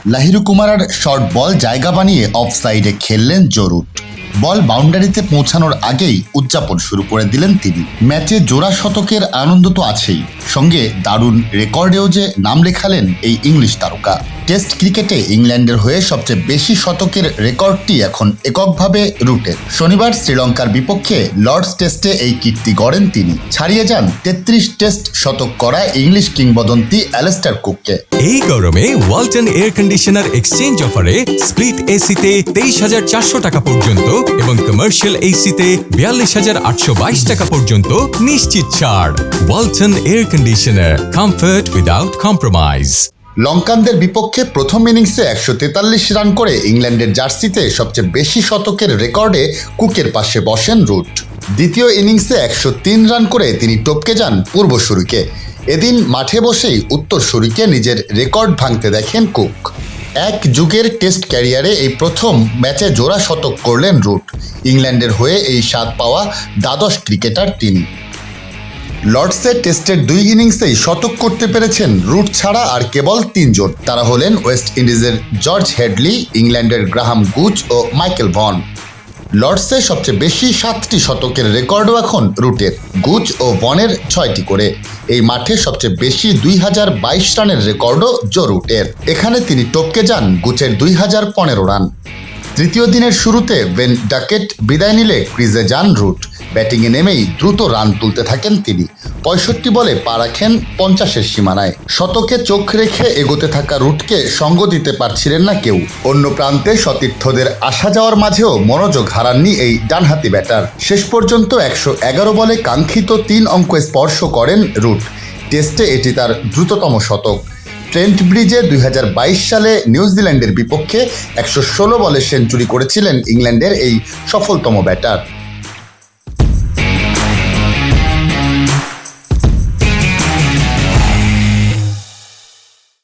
Lahiru কুমারার short ball জায়গা বানিয়ে of সাইডে খেললেন জো রুট। বল বাউন্ডারিতে পৌঁছানোর আগেই উদযাপন শুরু করে দিলেন তিনি। ম্যাচে জোড়া শতকের আনন্দ তো আছেই, সঙ্গে দারুণ রেকর্ডেও যে নাম লেখালেন এই ইংলিশ তারকা। টেস্ট ক্রিকেটে ইংল্যান্ডের হয়ে সবচেয়ে বেশি শতকের রেকর্ডটি এখন এককভাবে রুটের। শনিবার শ্রীলঙ্কার বিপক্ষে লর্ডস টেস্টে এই কীর্তি গড়েন তিনি, ছাড়িয়ে যান ৩৩ টেস্ট শতক করা ইংলিশ কিংবদন্তি অ্যালেস্টার কুককে। এই গরমে ওয়ালটন এয়ার কন্ডিশনার এক্সচেঞ্জ অফারে স্প্লিট এসিতে ২৩,৪০০ টাকা পর্যন্ত এবং কমার্শিয়াল এসিতে ৪২,৮২২ টাকা পর্যন্ত নিশ্চিত ছাড়। Walton air conditioner, comfort without compromise. লঙ্কানদের বিপক্ষে প্রথম ইনিংসে ১৪৩ রান করে ইংল্যান্ডের জার্সিতে সবচেয়ে বেশি শতকের রেকর্ডে কুকের পাশে বসেন রুট। দ্বিতীয় ইনিংসে ১০৩ রান করে তিনি টপকে যান পূর্বসূরিকে। এদিন মাঠে বসেই উত্তরসূরিকে নিজের রেকর্ড ভাঙতে দেখেন কুক। এক যুগের টেস্ট ক্যারিয়ারে এই প্রথম ম্যাচে জোড়া শতক করলেন রুট। ইংল্যান্ডের হয়ে এই স্বাদ পাওয়া দ্বাদশ ক্রিকেটার তিনি। লর্ডসের টেস্টের ২ ইনিংসেই শতক করতে পেরেছেন রুট ছাড়া আর কেবল ৩ জন। তারা হলেন ওয়েস্ট ইন্ডিজের জর্জ হেডলি, ইংল্যান্ডের গ্রাহাম গুচ ও মাইকেল ভন। লর্ডসে সবচেয়ে বেশি ৭টি শতকের রেকর্ডও এখন রুটের, গুচ ও ভনের ৬টি করে। এই মাঠে সবচেয়ে বেশি ২০২২ রানের রেকর্ডও জো রুটের। এখানে তিনি টপকে যান গুচের ২০১৫ রান। তৃতীয় দিনের শুরুতে বেন ডাকেট বিদায় নিলে ক্রিজে যান রুট। ব্যাটিংয়ে নেমেই দ্রুত রান তুলতে থাকেন তিনি। ৬৫ বলে পা রাখেন ৫০-এর সীমানায়। শতকে চোখ রেখে এগোতে থাকা রুটকে সঙ্গ দিতে পারছিলেন না কেউ। অন্য প্রান্তে সতীর্থদের আসা যাওয়ার মাঝেও মনোযোগ হারাননি এই ডানহাতি ব্যাটার। শেষ পর্যন্ত ১১১ বলে কাঙ্ক্ষিত ৩ অঙ্ক স্পর্শ করেন রুট। টেস্টে এটি তার দ্রুততম শতক। ট্রেন্ট ব্রিজে ২০২২ সালে নিউজিল্যান্ডের বিপক্ষে ১১৬ বলে সেঞ্চুরি করেছিলেন ইংল্যান্ডের এই সফলতম ব্যাটার।